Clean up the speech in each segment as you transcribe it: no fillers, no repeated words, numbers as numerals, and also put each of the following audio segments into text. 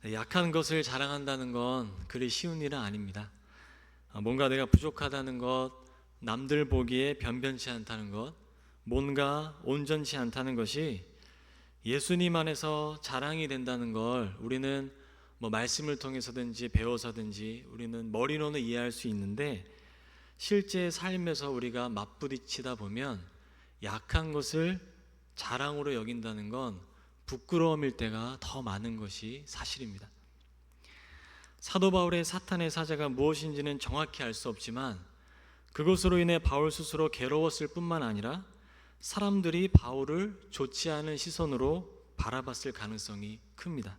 약한 것을 자랑한다는 건 그리 쉬운 일은 아닙니다. 뭔가 내가 부족하다는 것, 남들 보기에 변변치 않다는 것, 뭔가 온전치 않다는 것이 예수님 안에서 자랑이 된다는 걸 우리는 말씀을 통해서든지 배워서든지 우리는 머리로는 이해할 수 있는데, 실제 삶에서 우리가 맞부딪히다 보면 약한 것을 자랑으로 여긴다는 건 부끄러움일 때가 더 많은 것이 사실입니다. 사도 바울의 사탄의 사자가 무엇인지는 정확히 알 수 없지만 그것으로 인해 바울 스스로 괴로웠을 뿐만 아니라 사람들이 바울을 좋지 않은 시선으로 바라봤을 가능성이 큽니다.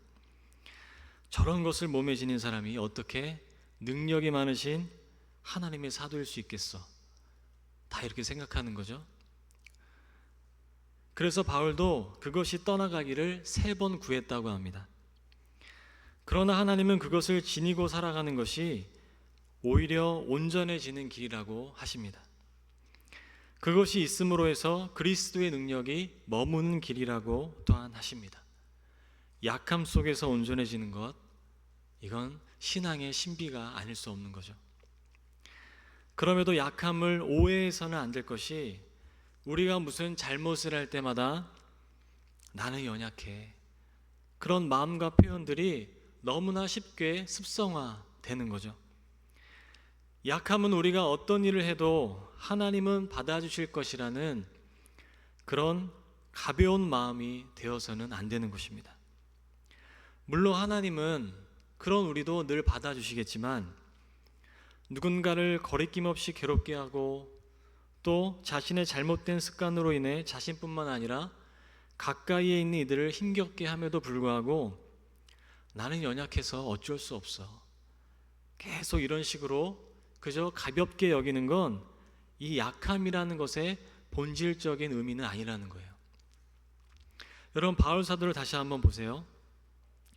저런 것을 몸에 지닌 사람이 어떻게 능력이 많으신 하나님의 사도일 수 있겠어? 다 이렇게 생각하는 거죠. 그래서 바울도 그것이 떠나가기를 3번 구했다고 합니다. 그러나 하나님은 그것을 지니고 살아가는 것이 오히려 온전해지는 길이라고 하십니다. 그것이 있음으로 해서 그리스도의 능력이 머무는 길이라고 또한 하십니다. 약함 속에서 온전해지는 것, 이건 신앙의 신비가 아닐 수 없는 거죠. 그럼에도 약함을 오해해서는 안 될 것이, 우리가 무슨 잘못을 할 때마다 나는 연약해, 그런 마음과 표현들이 너무나 쉽게 습성화되는 거죠. 약함은 우리가 어떤 일을 해도 하나님은 받아주실 것이라는 그런 가벼운 마음이 되어서는 안 되는 것입니다. 물론 하나님은 그런 우리도 늘 받아주시겠지만, 누군가를 거리낌 없이 괴롭게 하고 또 자신의 잘못된 습관으로 인해 자신뿐만 아니라 가까이에 있는 이들을 힘겹게 함에도 불구하고 나는 연약해서 어쩔 수 없어, 계속 이런 식으로 그저 가볍게 여기는 건 이 약함이라는 것의 본질적인 의미는 아니라는 거예요. 여러분, 바울 사도를 다시 한번 보세요.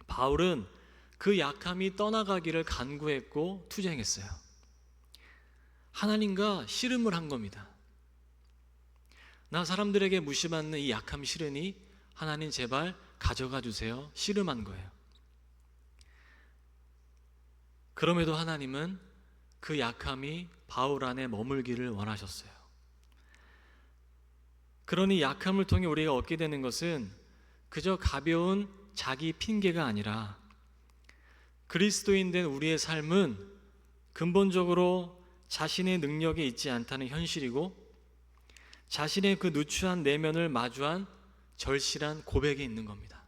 바울은 그 약함이 떠나가기를 간구했고 투쟁했어요. 하나님과 씨름을 한 겁니다. 나 사람들에게 무시받는 이 약함 싫으니 하나님 제발 가져가 주세요. 씨름한 거예요. 그럼에도 하나님은 그 약함이 바울 안에 머물기를 원하셨어요. 그러니 약함을 통해 우리가 얻게 되는 것은 그저 가벼운 자기 핑계가 아니라, 그리스도인 된 우리의 삶은 근본적으로 자신의 능력에 있지 않다는 현실이고, 자신의 그 누추한 내면을 마주한 절실한 고백에 있는 겁니다.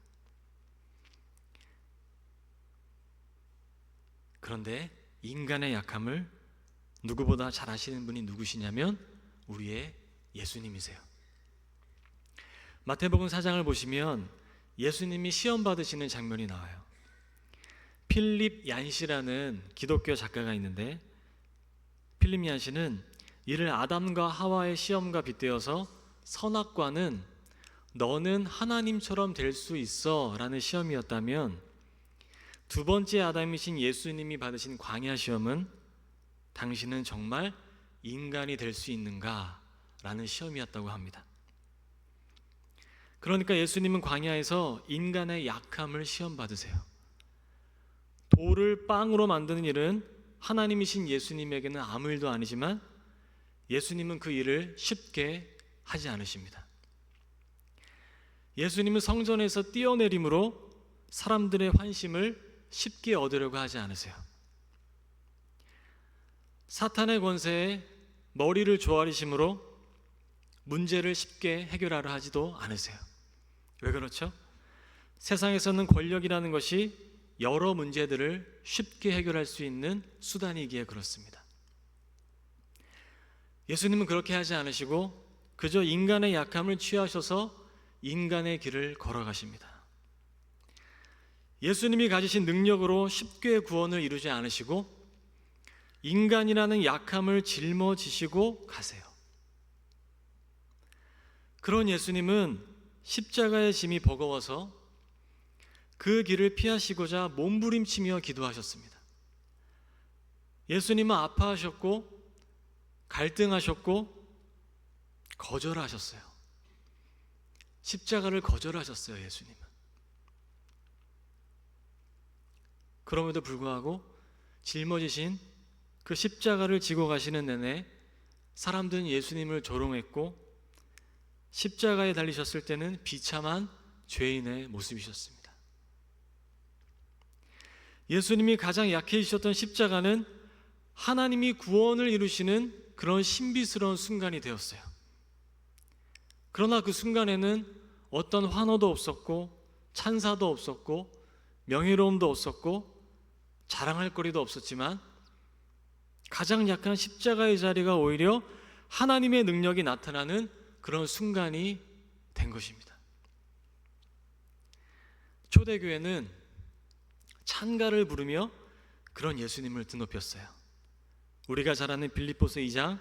그런데 인간의 약함을 누구보다 잘 아시는 분이 누구시냐면 우리의 예수님이세요. 마태복음 4장을 보시면 예수님이 시험 받으시는 장면이 나와요. 필립 얀시라는 기독교 작가가 있는데, 필립 얀시는 이를 아담과 하와의 시험과 빗대어서 선악과는 너는 하나님처럼 될 수 있어 라는 시험이었다면, 두 번째 아담이신 예수님이 받으신 광야 시험은 당신은 정말 인간이 될 수 있는가 라는 시험이었다고 합니다. 그러니까 예수님은 광야에서 인간의 약함을 시험 받으세요. 돌을 빵으로 만드는 일은 하나님이신 예수님에게는 아무 일도 아니지만 예수님은 그 일을 쉽게 하지 않으십니다. 예수님은 성전에서 뛰어내림으로 사람들의 환심을 쉽게 얻으려고 하지 않으세요. 사탄의 권세에 머리를 조아리심으로 문제를 쉽게 해결하려 하지도 않으세요. 왜 그렇죠? 세상에서는 권력이라는 것이 여러 문제들을 쉽게 해결할 수 있는 수단이기에 그렇습니다. 예수님은 그렇게 하지 않으시고 그저 인간의 약함을 취하셔서 인간의 길을 걸어가십니다. 예수님이 가지신 능력으로 쉽게 구원을 이루지 않으시고 인간이라는 약함을 짊어지시고 가세요. 그런 예수님은 십자가의 짐이 버거워서 그 길을 피하시고자 몸부림치며 기도하셨습니다. 예수님은 아파하셨고 갈등하셨고 거절하셨어요. 십자가를 거절하셨어요. 예수님은. 그럼에도 불구하고 짊어지신 그 십자가를 지고 가시는 내내 사람들은 예수님을 조롱했고, 십자가에 달리셨을 때는 비참한 죄인의 모습이셨습니다. 예수님이 가장 약해지셨던 십자가는 하나님이 구원을 이루시는 그런 신비스러운 순간이 되었어요. 그러나 그 순간에는 어떤 환호도 없었고, 찬사도 없었고, 명예로움도 없었고, 자랑할 거리도 없었지만 가장 약한 십자가의 자리가 오히려 하나님의 능력이 나타나는 그런 순간이 된 것입니다. 초대교회는 찬가를 부르며 그런 예수님을 드높였어요. 우리가 잘 아는 빌립보서 2장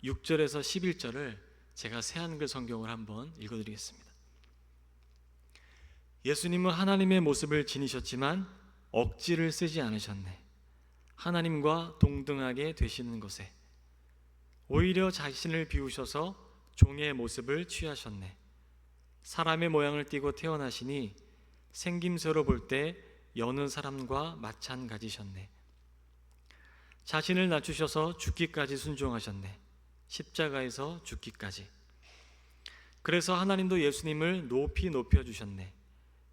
6절에서 11절을 제가 새한글 성경을 한번 읽어드리겠습니다. 예수님은 하나님의 모습을 지니셨지만 억지를 쓰지 않으셨네. 하나님과 동등하게 되시는 것에 오히려 자신을 비우셔서 종의 모습을 취하셨네. 사람의 모양을 띠고 태어나시니 생김새로 볼 때 여느 사람과 마찬가지셨네. 자신을 낮추셔서 죽기까지 순종하셨네. 십자가에서 죽기까지. 그래서 하나님도 예수님을 높이 높여주셨네.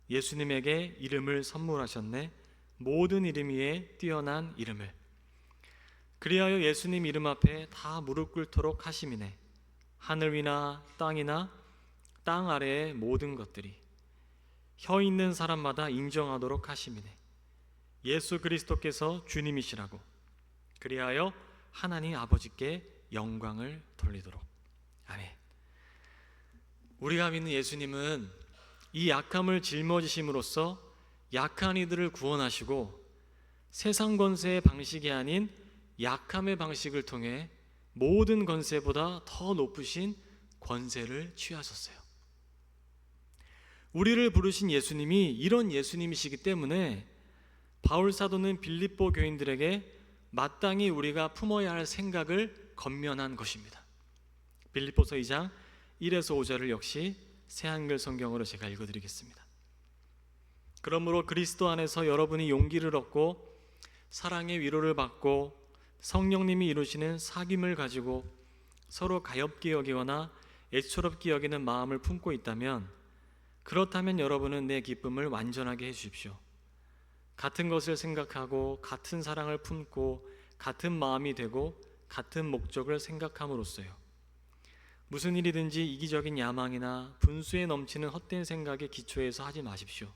예수님에게 이름을 선물하셨네. 모든 이름 위에 뛰어난 이름을. 그리하여 예수님 이름 앞에 다 무릎 꿇도록 하심이네. 하늘 위나 땅이나 땅 아래의 모든 것들이 혀 있는 사람마다 인정하도록 하심이네. 예수 그리스도께서 주님이시라고. 그리하여 하나님 아버지께 영광을 돌리도록. 아멘. 우리가 믿는 예수님은 이 약함을 짊어지심으로써 약한 이들을 구원하시고, 세상 권세의 방식이 아닌 약함의 방식을 통해 모든 권세보다 더 높으신 권세를 취하셨어요. 우리를 부르신 예수님이 이런 예수님이시기 때문에 바울 사도는 빌립보 교인들에게 마땅히 우리가 품어야 할 생각을 권면한 것입니다. 빌립보서 2장 1에서 5절을 역시 새한글 성경으로 제가 읽어드리겠습니다. 그러므로 그리스도 안에서 여러분이 용기를 얻고 사랑의 위로를 받고 성령님이 이루시는 사귐을 가지고 서로 가엾게 여기거나 애처롭게 여기는 마음을 품고 있다면, 그렇다면 여러분은 내 기쁨을 완전하게 해주십시오. 같은 것을 생각하고 같은 사랑을 품고 같은 마음이 되고 같은 목적을 생각함으로써요. 무슨 일이든지 이기적인 야망이나 분수에 넘치는 헛된 생각에 기초해서 하지 마십시오.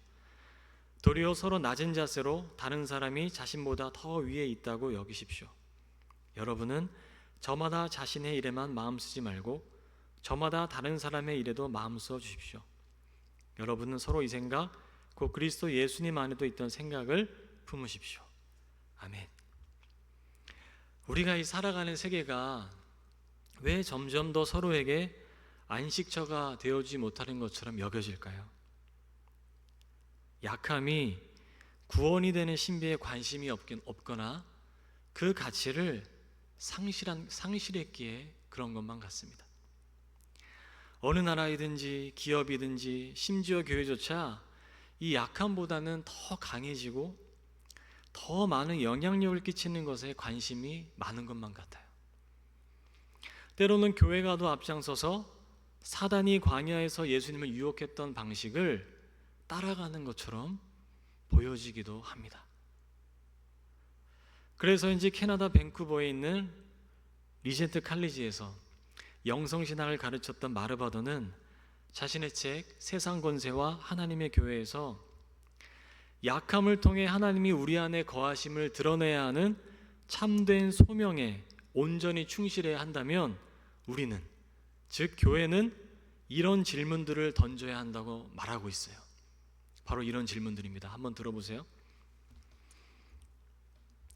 도리어 서로 낮은 자세로 다른 사람이 자신보다 더 위에 있다고 여기십시오. 여러분은 저마다 자신의 일에만 마음 쓰지 말고 저마다 다른 사람의 일에도 마음 써 주십시오. 여러분은 서로 이 생각, 곧 그리스도 예수님 안에도 있던 생각을 품으십시오. 아멘. 우리가 이 살아가는 세계가 왜 점점 더 서로에게 안식처가 되어지지 못하는 것처럼 여겨질까요? 약함이 구원이 되는 신비에 관심이 없거나 그 가치를 상실했기에 그런 것만 같습니다. 어느 나라이든지 기업이든지 심지어 교회조차 이 약함보다는 더 강해지고 더 많은 영향력을 끼치는 것에 관심이 많은 것만 같아요. 때로는 교회가 더 앞장서서 사단이 광야에서 예수님을 유혹했던 방식을 따라가는 것처럼 보여지기도 합니다. 그래서인지 캐나다 밴쿠버에 있는 리젠트 칼리지에서 영성신학을 가르쳤던 마르바도는 자신의 책 세상 권세와 하나님의 교회에서 약함을 통해 하나님이 우리 안에 거하심을 드러내야 하는 참된 소명에 온전히 충실해야 한다면 우리는, 즉 교회는 이런 질문들을 던져야 한다고 말하고 있어요. 바로 이런 질문들입니다. 한번 들어보세요.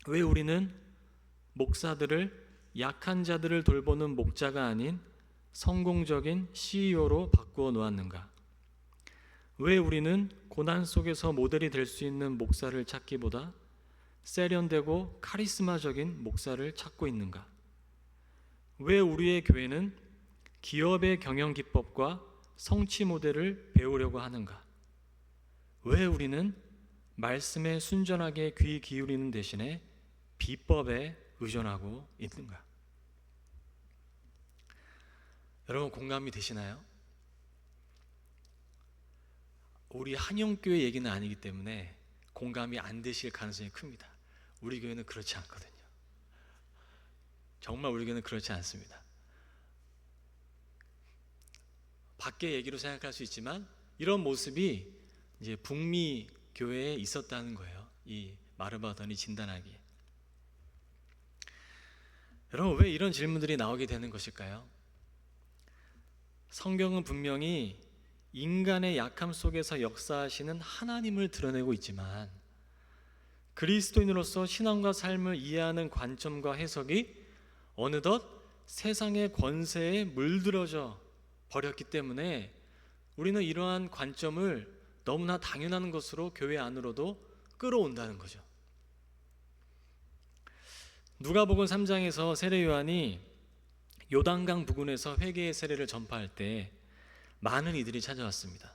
왜 우리는 목사들을 약한 자들을 돌보는 목자가 아닌 성공적인 CEO로 바꾸어 놓았는가? 왜 우리는 고난 속에서 모델이 될 수 있는 목사를 찾기보다 세련되고 카리스마적인 목사를 찾고 있는가? 왜 우리의 교회는 기업의 경영 기법과 성취 모델을 배우려고 하는가? 왜 우리는 말씀에 순전하게 귀 기울이는 대신에 비법에 의존하고 있는가? 여러분 공감이 되시나요? 우리 한영교회 얘기는 아니기 때문에 공감이 안 되실 가능성이 큽니다. 우리 교회는 그렇지 않거든요. 정말 우리 교회는 그렇지 않습니다. 밖의 얘기로 생각할 수 있지만 이런 모습이 이제 북미 교회에 있었다는 거예요. 이 마르바더니 진단하기에. 여러분 왜 이런 질문들이 나오게 되는 것일까요? 성경은 분명히 인간의 약함 속에서 역사하시는 하나님을 드러내고 있지만 그리스도인으로서 신앙과 삶을 이해하는 관점과 해석이 어느덧 세상의 권세에 물들어져 버렸기 때문에 우리는 이러한 관점을 너무나 당연한 것으로 교회 안으로도 끌어온다는 거죠. 누가복음 3장에서 세례 요한이 요단강 부근에서 회개의 세례를 전파할 때 많은 이들이 찾아왔습니다.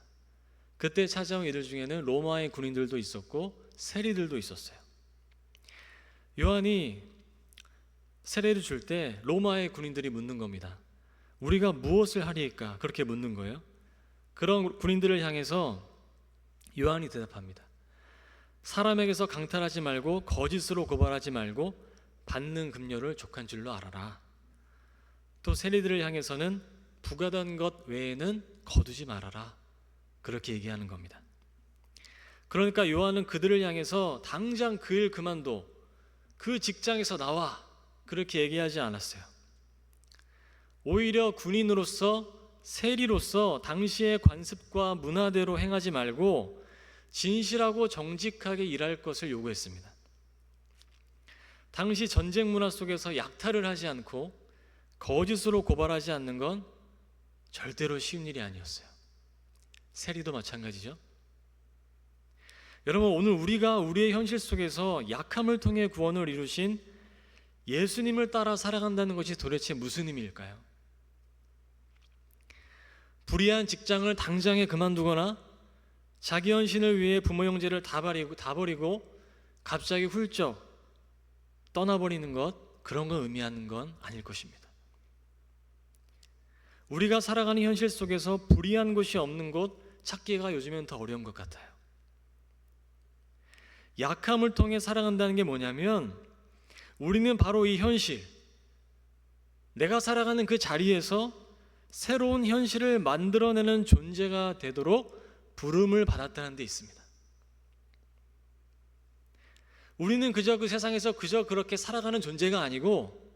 그때 찾아온 이들 중에는 로마의 군인들도 있었고 세리들도 있었어요. 요한이 세례를 줄 때 로마의 군인들이 묻는 겁니다. 우리가 무엇을 하리이까? 그렇게 묻는 거예요. 그런 군인들을 향해서 요한이 대답합니다. 사람에게서 강탈하지 말고 거짓으로 고발하지 말고 받는 금료를 족한 줄로 알아라. 또 세리들을 향해서는 부가던 것 외에는 거두지 말아라. 그렇게 얘기하는 겁니다. 그러니까 요한은 그들을 향해서 당장 그 일 그만둬, 그 직장에서 나와, 그렇게 얘기하지 않았어요. 오히려 군인으로서 세리로서 당시의 관습과 문화대로 행하지 말고 진실하고 정직하게 일할 것을 요구했습니다. 당시 전쟁 문화 속에서 약탈을 하지 않고 거짓으로 고발하지 않는 건 절대로 쉬운 일이 아니었어요. 세리도 마찬가지죠. 여러분 오늘 우리가 우리의 현실 속에서 약함을 통해 구원을 이루신 예수님을 따라 살아간다는 것이 도대체 무슨 의미일까요? 불의한 직장을 당장에 그만두거나 자기 헌신을 위해 부모 형제를 다 버리고 갑자기 훌쩍 떠나버리는 것, 그런 걸 의미하는 건 아닐 것입니다. 우리가 살아가는 현실 속에서 불의한 곳이 없는 곳 찾기가 요즘엔 더 어려운 것 같아요. 약함을 통해 살아간다는 게 뭐냐면 우리는 바로 이 현실, 내가 살아가는 그 자리에서 새로운 현실을 만들어내는 존재가 되도록 부름을 받았다는 데 있습니다. 우리는 그저 그 세상에서 그저 그렇게 살아가는 존재가 아니고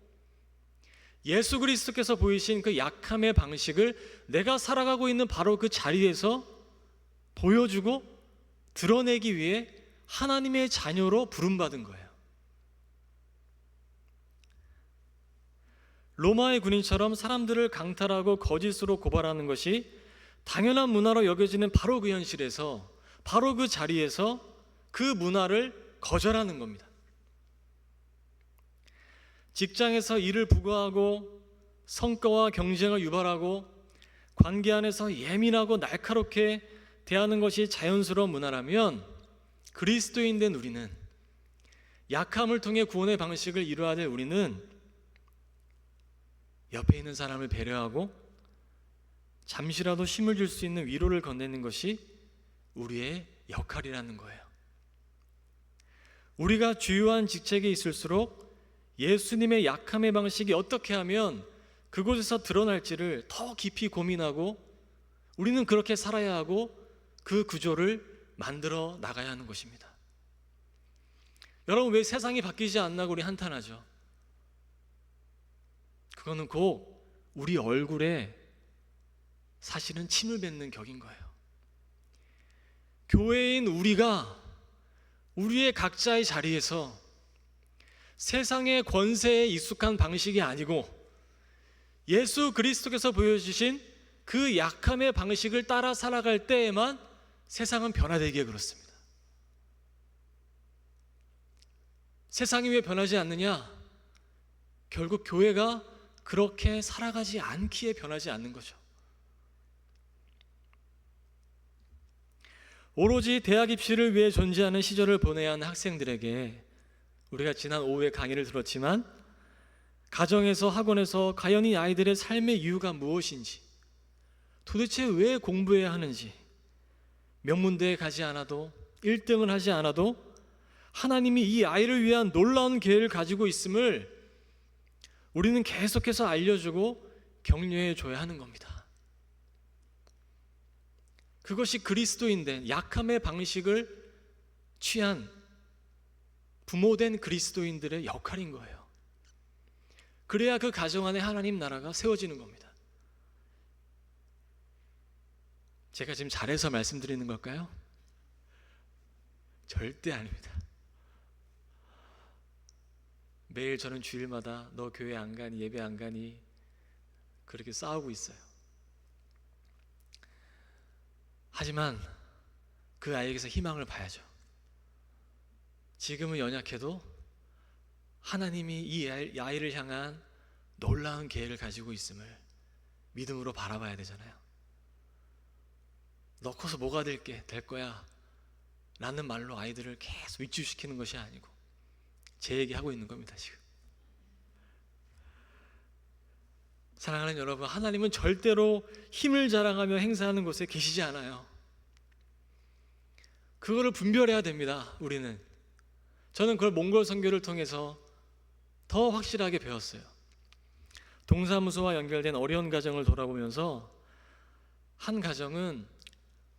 예수 그리스도께서 보이신 그 약함의 방식을 내가 살아가고 있는 바로 그 자리에서 보여주고 드러내기 위해 하나님의 자녀로 부름받은 거예요. 로마의 군인처럼 사람들을 강탈하고 거짓으로 고발하는 것이 당연한 문화로 여겨지는 바로 그 현실에서, 바로 그 자리에서 그 문화를 거절하는 겁니다. 직장에서 일을 부과하고 성과와 경쟁을 유발하고 관계 안에서 예민하고 날카롭게 대하는 것이 자연스러운 문화라면 그리스도인 된 우리는, 약함을 통해 구원의 방식을 이루어야 될 우리는 옆에 있는 사람을 배려하고 잠시라도 힘을 줄 수 있는 위로를 건네는 것이 우리의 역할이라는 거예요. 우리가 주요한 직책에 있을수록 예수님의 약함의 방식이 어떻게 하면 그곳에서 드러날지를 더 깊이 고민하고 우리는 그렇게 살아야 하고 그 구조를 만들어 나가야 하는 것입니다. 여러분 왜 세상이 바뀌지 않나고 우리 한탄하죠. 그거는 곧 우리 얼굴에 사실은 침을 뱉는 격인 거예요. 교회인 우리가 우리의 각자의 자리에서 세상의 권세에 익숙한 방식이 아니고 예수 그리스도께서 보여주신 그 약함의 방식을 따라 살아갈 때에만 세상은 변화되기에 그렇습니다. 세상이 왜 변하지 않느냐? 결국 교회가 그렇게 살아가지 않기에 변하지 않는 거죠. 오로지 대학 입시를 위해 존재하는 시절을 보내야 하는 학생들에게 우리가 지난 오후에 강의를 들었지만 가정에서 학원에서 과연 이 아이들의 삶의 이유가 무엇인지, 도대체 왜 공부해야 하는지, 명문대에 가지 않아도 1등을 하지 않아도 하나님이 이 아이를 위한 놀라운 계획을 가지고 있음을 우리는 계속해서 알려주고 격려해 줘야 하는 겁니다. 그것이 그리스도인된 약함의 방식을 취한 부모된 그리스도인들의 역할인 거예요. 그래야 그 가정 안에 하나님 나라가 세워지는 겁니다. 제가 지금 잘해서 말씀드리는 걸까요? 절대 아닙니다. 매일 저는 주일마다 너 교회 안 가니, 예배 안 가니 그렇게 싸우고 있어요. 하지만 그 아이에게서 희망을 봐야죠. 지금은 연약해도 하나님이 이 아이를 향한 놀라운 계획을 가지고 있음을 믿음으로 바라봐야 되잖아요. 너 커서 뭐가 될 거야 라는 말로 아이들을 계속 위축시키는 것이 아니고 제 얘기하고 있는 겁니다. 지금 사랑하는 여러분, 하나님은 절대로 힘을 자랑하며 행사하는 곳에 계시지 않아요. 그거를 분별해야 됩니다. 우리는. 저는 그걸 몽골 선교를 통해서 더 확실하게 배웠어요. 동사무소와 연결된 어려운 가정을 돌아보면서 한 가정은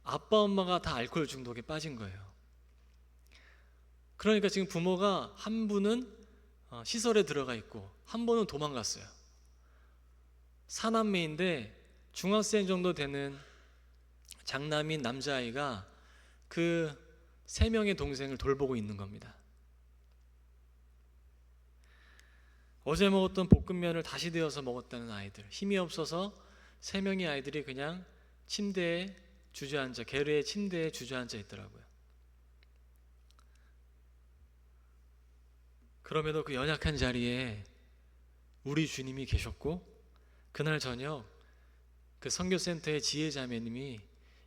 아빠 엄마가 다 알코올 중독에 빠진 거예요. 그러니까 지금 부모가 한 분은 시설에 들어가 있고 한 분은 도망갔어요. 사남매인데 중학생 정도 되는 장남인 남자아이가 그 3명의 동생을 돌보고 있는 겁니다. 어제 먹었던 볶음면을 다시 데워서 먹었다는 아이들, 힘이 없어서 3명의 아이들이 그냥 침대에 주저앉아, 게르의 침대에 주저앉아 있더라고요. 그럼에도 그 연약한 자리에 우리 주님이 계셨고, 그날 저녁 그 선교센터의 지혜자매님이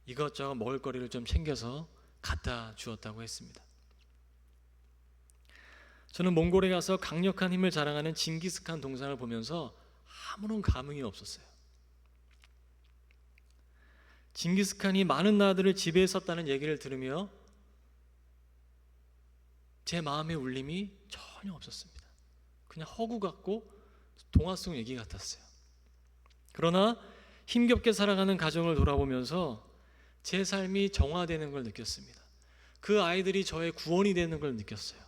이것저것 먹을거리를 좀 챙겨서 갖다 주었다고 했습니다. 저는 몽골에 가서 강력한 힘을 자랑하는 징기스칸 동상을 보면서 아무런 감흥이 없었어요. 징기스칸이 많은 나라들을 지배했었다는 얘기를 들으며 제 마음의 울림이 전혀 없었습니다. 그냥 허구 같고 동화 속 얘기 같았어요. 그러나 힘겹게 살아가는 가정을 돌아보면서 제 삶이 정화되는 걸 느꼈습니다. 그 아이들이 저의 구원이 되는 걸 느꼈어요.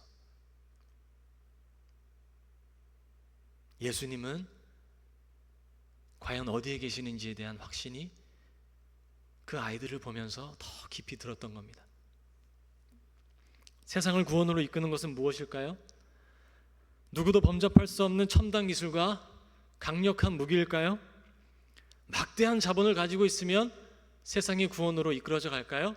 예수님은 과연 어디에 계시는지에 대한 확신이 그 아이들을 보면서 더 깊이 들었던 겁니다. 세상을 구원으로 이끄는 것은 무엇일까요? 누구도 범접할 수 없는 첨단 기술과 강력한 무기일까요? 막대한 자본을 가지고 있으면 세상이 구원으로 이끌어져 갈까요?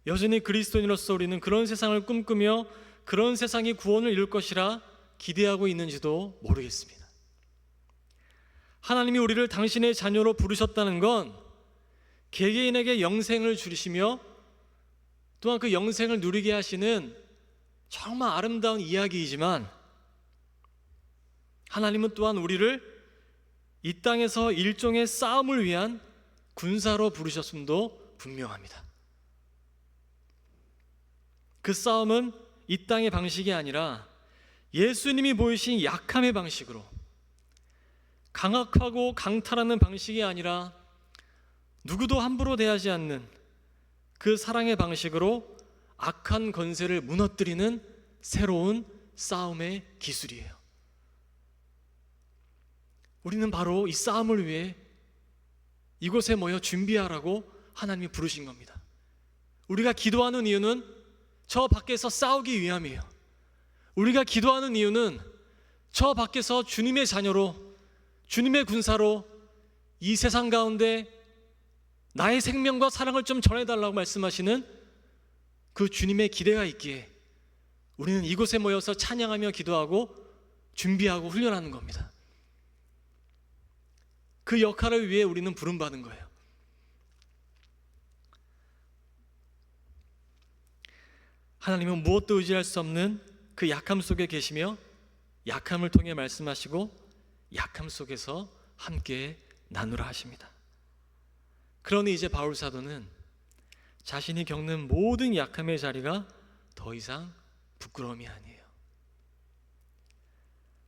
여전히 그리스도인으로서 우리는 그런 세상을 꿈꾸며 그런 세상이 구원을 이룰 것이라 기대하고 있는지도 모르겠습니다. 하나님이 우리를 당신의 자녀로 부르셨다는 건 개개인에게 영생을 주시며 또한 그 영생을 누리게 하시는 정말 아름다운 이야기이지만, 하나님은 또한 우리를 이 땅에서 일종의 싸움을 위한 군사로 부르셨음도 분명합니다. 그 싸움은 이 땅의 방식이 아니라 예수님이 보이신 약함의 방식으로, 강악하고 강탈하는 방식이 아니라 누구도 함부로 대하지 않는 그 사랑의 방식으로 악한 권세를 무너뜨리는 새로운 싸움의 기술이에요. 우리는 바로 이 싸움을 위해 이곳에 모여 준비하라고 하나님이 부르신 겁니다. 우리가 기도하는 이유는 저 밖에서 싸우기 위함이에요. 우리가 기도하는 이유는 저 밖에서 주님의 자녀로, 주님의 군사로 이 세상 가운데 나의 생명과 사랑을 좀 전해달라고 말씀하시는 그 주님의 기대가 있기에 우리는 이곳에 모여서 찬양하며 기도하고 준비하고 훈련하는 겁니다. 그 역할을 위해 우리는 부름받은 거예요. 하나님은 무엇도 의지할 수 없는 그 약함 속에 계시며 약함을 통해 말씀하시고 약함 속에서 함께 나누라 하십니다. 그러니 이제 바울 사도는 자신이 겪는 모든 약함의 자리가 더 이상 부끄러움이 아니에요.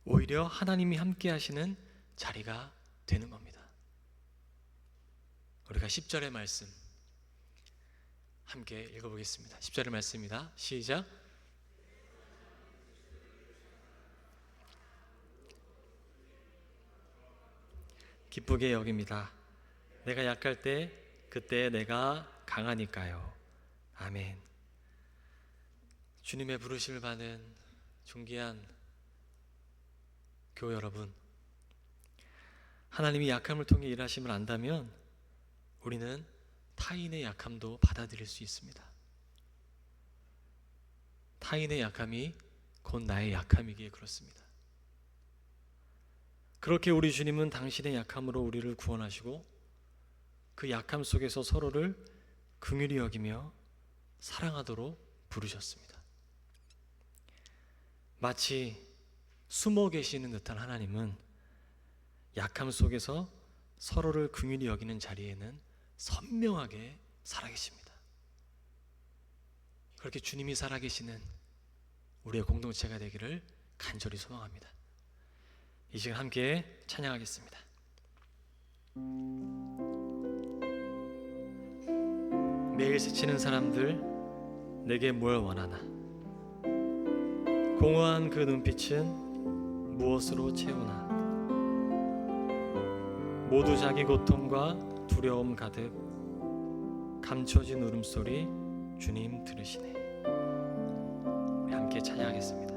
오히려 하나님이 함께 하시는 자리가 되는 겁니다. 우리가 10절의 말씀 함께 읽어보겠습니다. 10절의 말씀입니다. 시작. 기쁘게 여깁니다. 내가 약할 때 그때 내가 강하니까요. 아멘. 주님의 부르심을 받은 존귀한 교회 여러분, 하나님이 약함을 통해 일하심을 안다면 우리는 타인의 약함도 받아들일 수 있습니다. 타인의 약함이 곧 나의 약함이기에 그렇습니다. 그렇게 우리 주님은 당신의 약함으로 우리를 구원하시고 그 약함 속에서 서로를 긍휼히 여기며 사랑하도록 부르셨습니다. 마치 숨어 계시는 듯한 하나님은 약함 속에서 서로를 긍휼히 여기는 자리에는 선명하게 살아계십니다. 그렇게 주님이 살아계시는 우리의 공동체가 되기를 간절히 소망합니다. 이 시간 함께 찬양하겠습니다. 매일 스치는 사람들 내게 뭘 원하나, 공허한 그 눈빛은 무엇으로 채우나, 모두 자기 고통과 두려움 가득 감춰진 울음소리 주님 들으시네. 우리 함께 찬양하겠습니다.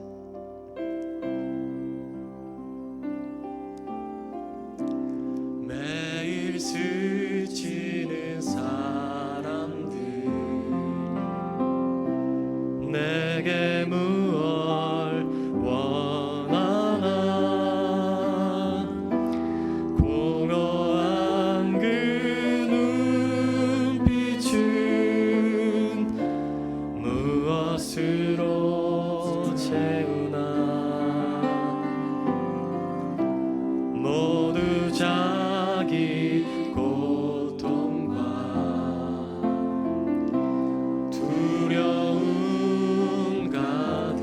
매일 스치는 사람들 내게 무얼 원하나, 공허한 그 눈빛은 무엇으로 채우나, 모두 자기 고통과 두려움 가득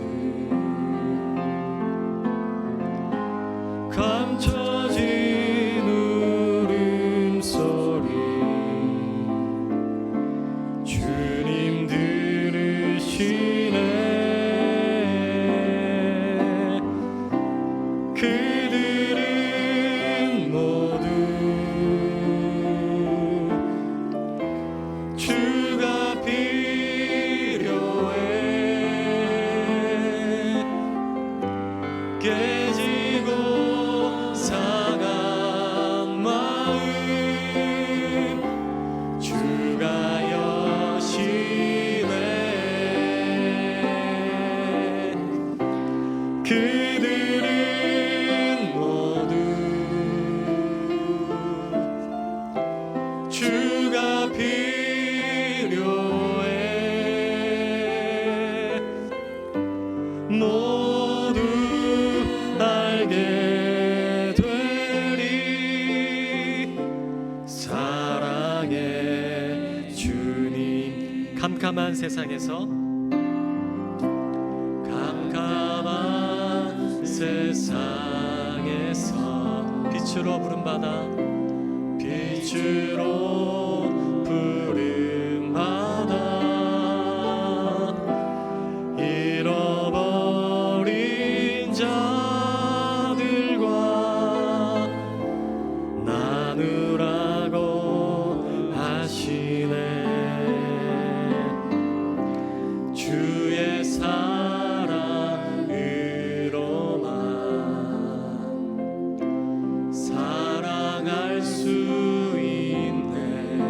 감춰진 울음소리 주님 들으시네. 그들은 모두 주가 필요해. 깨지고 상한 마음 주가 여시네. 그들은 모두 주가 필요해. 모두 알게 되리 사랑의 주님. 캄캄한 세상에서, 캄캄한 세상에서 빛으로 부름받아, 빛으로 부름받아 잃어버린 자들과 나누라고 하시네. 주의 사랑으로만 사랑할 수 있네.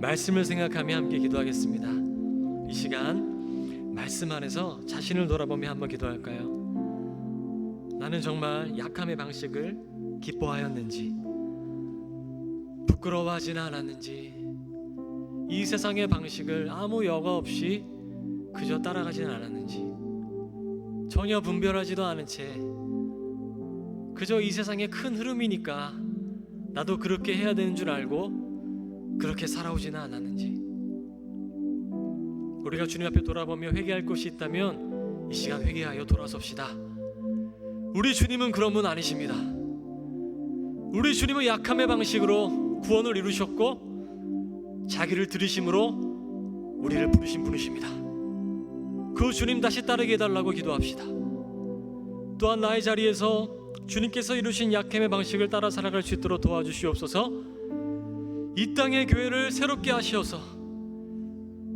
말씀을 생각하며 함께 기도하겠습니다. 이 시간 말씀 안에서 자신을 돌아보며 한번 기도할까요? 나는 정말 약함의 방식을 기뻐하였는지, 부끄러워하지는 않았는지, 이 세상의 방식을 아무 여과 없이 그저 따라가지는 않았는지, 전혀 분별하지도 않은 채 그저 이 세상의 큰 흐름이니까 나도 그렇게 해야 되는 줄 알고 그렇게 살아오지는 않았는지, 우리가 주님 앞에 돌아보며 회개할 것이 있다면 이 시간 회개하여 돌아섭시다. 우리 주님은 그런 분 아니십니다. 우리 주님은 약함의 방식으로 구원을 이루셨고 자기를 들이심으로 우리를 부르신 분이십니다. 그 주님 다시 따르게 해달라고 기도합시다. 또한 나의 자리에서 주님께서 이루신 약함의 방식을 따라 살아갈 수 있도록 도와주시옵소서. 이 땅의 교회를 새롭게 하시어서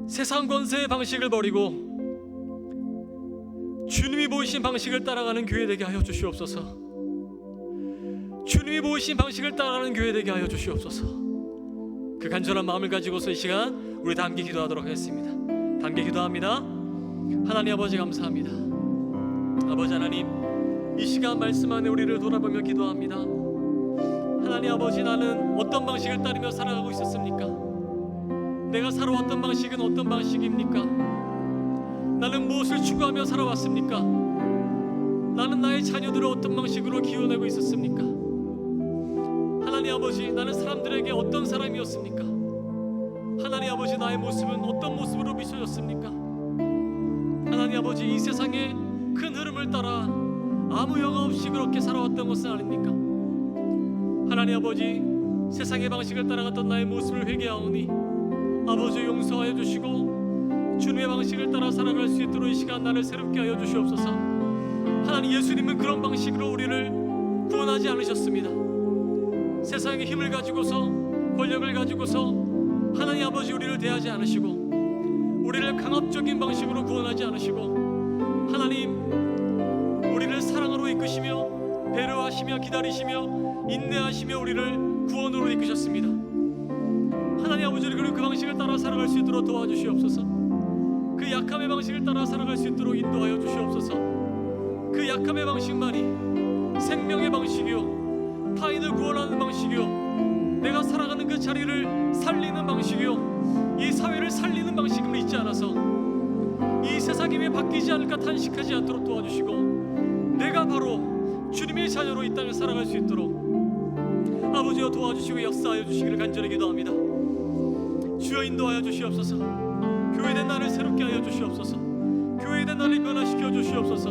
세상 권세의 방식을 버리고 주님이 보이신 방식을 따라가는 교회 되게 하여 주시옵소서. 주님이 보이신 방식을 따라가는 교회 되게 하여 주시옵소서. 그 간절한 마음을 가지고서 이 시간 우리 다 함께 기도하도록 하겠습니다. 다 함께 기도합니다. 하나님 아버지 감사합니다. 아버지 하나님, 이 시간 말씀 안에 우리를 돌아보며 기도합니다. 하나님 아버지, 나는 어떤 방식을 따르며 살아가고 있었습니까? 내가 살아왔던 방식은 어떤 방식입니까? 나는 무엇을 추구하며 살아왔습니까? 나는 나의 자녀들을 어떤 방식으로 키워내고 있었습니까? 하나님 아버지, 나는 사람들에게 어떤 사람이었습니까? 하나님 아버지, 나의 모습은 어떤 모습으로 비춰졌습니까? 하나님 아버지, 이 세상의 큰 흐름을 따라 아무 여과 없이 그렇게 살아왔던 것은 아닙니까? 하나님 아버지, 세상의 방식을 따라갔던 나의 모습을 회개하오니 아버지 용서하여 주시고 주님의 방식을 따라 살아갈 수 있도록 이 시간 나를 새롭게 하여 주시옵소서. 하나님, 예수님은 그런 방식으로 우리를 구원하지 않으셨습니다. 세상의 힘을 가지고서, 권력을 가지고서 하나님 아버지 우리를 대하지 않으시고, 우리를 강압적인 방식으로 구원하지 않으시고, 하나님 우리를 사랑으로 이끄시며 배려하시며 기다리시며 인내하시며 우리를 구원으로 이끄셨습니다. 하나님 아버지, 그리고 그 방식을 따라 살아갈 수 있도록 도와주시옵소서. 그 약함의 방식을 따라 살아갈 수 있도록 인도하여 주시옵소서. 그 약함의 방식만이 생명의 방식이요, 타인을 구원하는 방식이요, 내가 살아가는 그 자리를 살리는 방식이요, 이 사회를 살리는 방식임을 잊지 않아서 이 세상이 왜 바뀌지 않을까 탄식하지 않도록 도와주시고, 내가 바로 주님의 자녀로 이 땅을 살아갈 수 있도록 아버지여 도와주시고 역사하여 주시기를 간절히 기도합니다. 주여 인도하여 주시옵소서. 교회된 나를 새롭게 하여 주시옵소서. 교회된 나를 변화시켜 주시옵소서.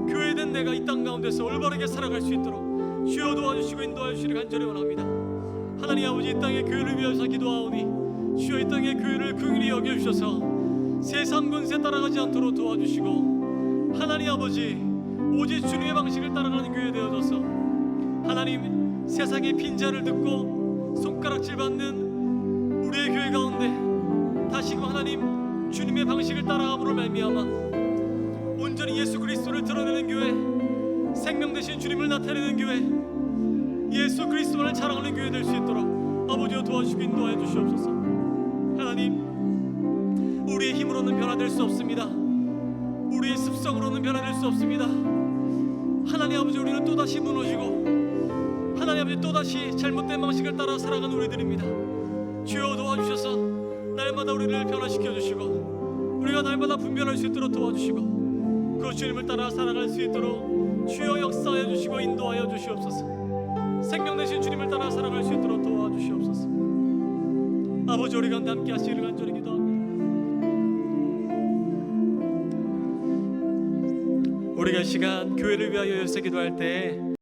교회된 내가 이 땅 가운데서 올바르게 살아갈 수 있도록 주여 도와주시고 인도하여 주시기를 간절히 원합니다. 하나님 아버지, 이 땅의 교회를 위해서 기도하오니 주여 이 땅의 교회를 긍휼히 여겨주셔서 세상 권세 따라가지 않도록 도와주시고, 하나님 아버지 오직 주님의 방식을 따라가는 교회 되어져서 하나님 세상의 빈자를 듣고 손가락질 받는 우리의 교회 가운데 다시금 하나님 주님의 방식을 따라감으로 말미암아 온전히 예수 그리스도를 드러내는 교회, 생명 되신 주님을 나타내는 교회, 예수 그리스도를 자랑하는 교회 될 수 있도록 아버지여 도와주시고 인도하여 주시옵소서. 하나님, 우리의 힘으로는 변화될 수 없습니다. 우리의 습성으로는 변화될 수 없습니다. 하나님 아버지, 우리는 또다시 무너지고 하나님 아버지 또다시 잘못된 방식을 따라 살아가는 우리들입니다. 주여 도와주셔서 날마다 우리를 변화시켜 주시고 우리가 날마다 분별할 수 있도록 도와주시고 그 주님을 따라 살아갈 수 있도록 주여 역사하여 주시고 인도하여 주시옵소서. 생명 되신 주님을 따라 살아갈 수 있도록 도와주시옵소서. 아버지, 우리 가운데 함께 하시기를 간절히 기도합니다. 우리가 시간 교회를 위하여 열세 기도할 때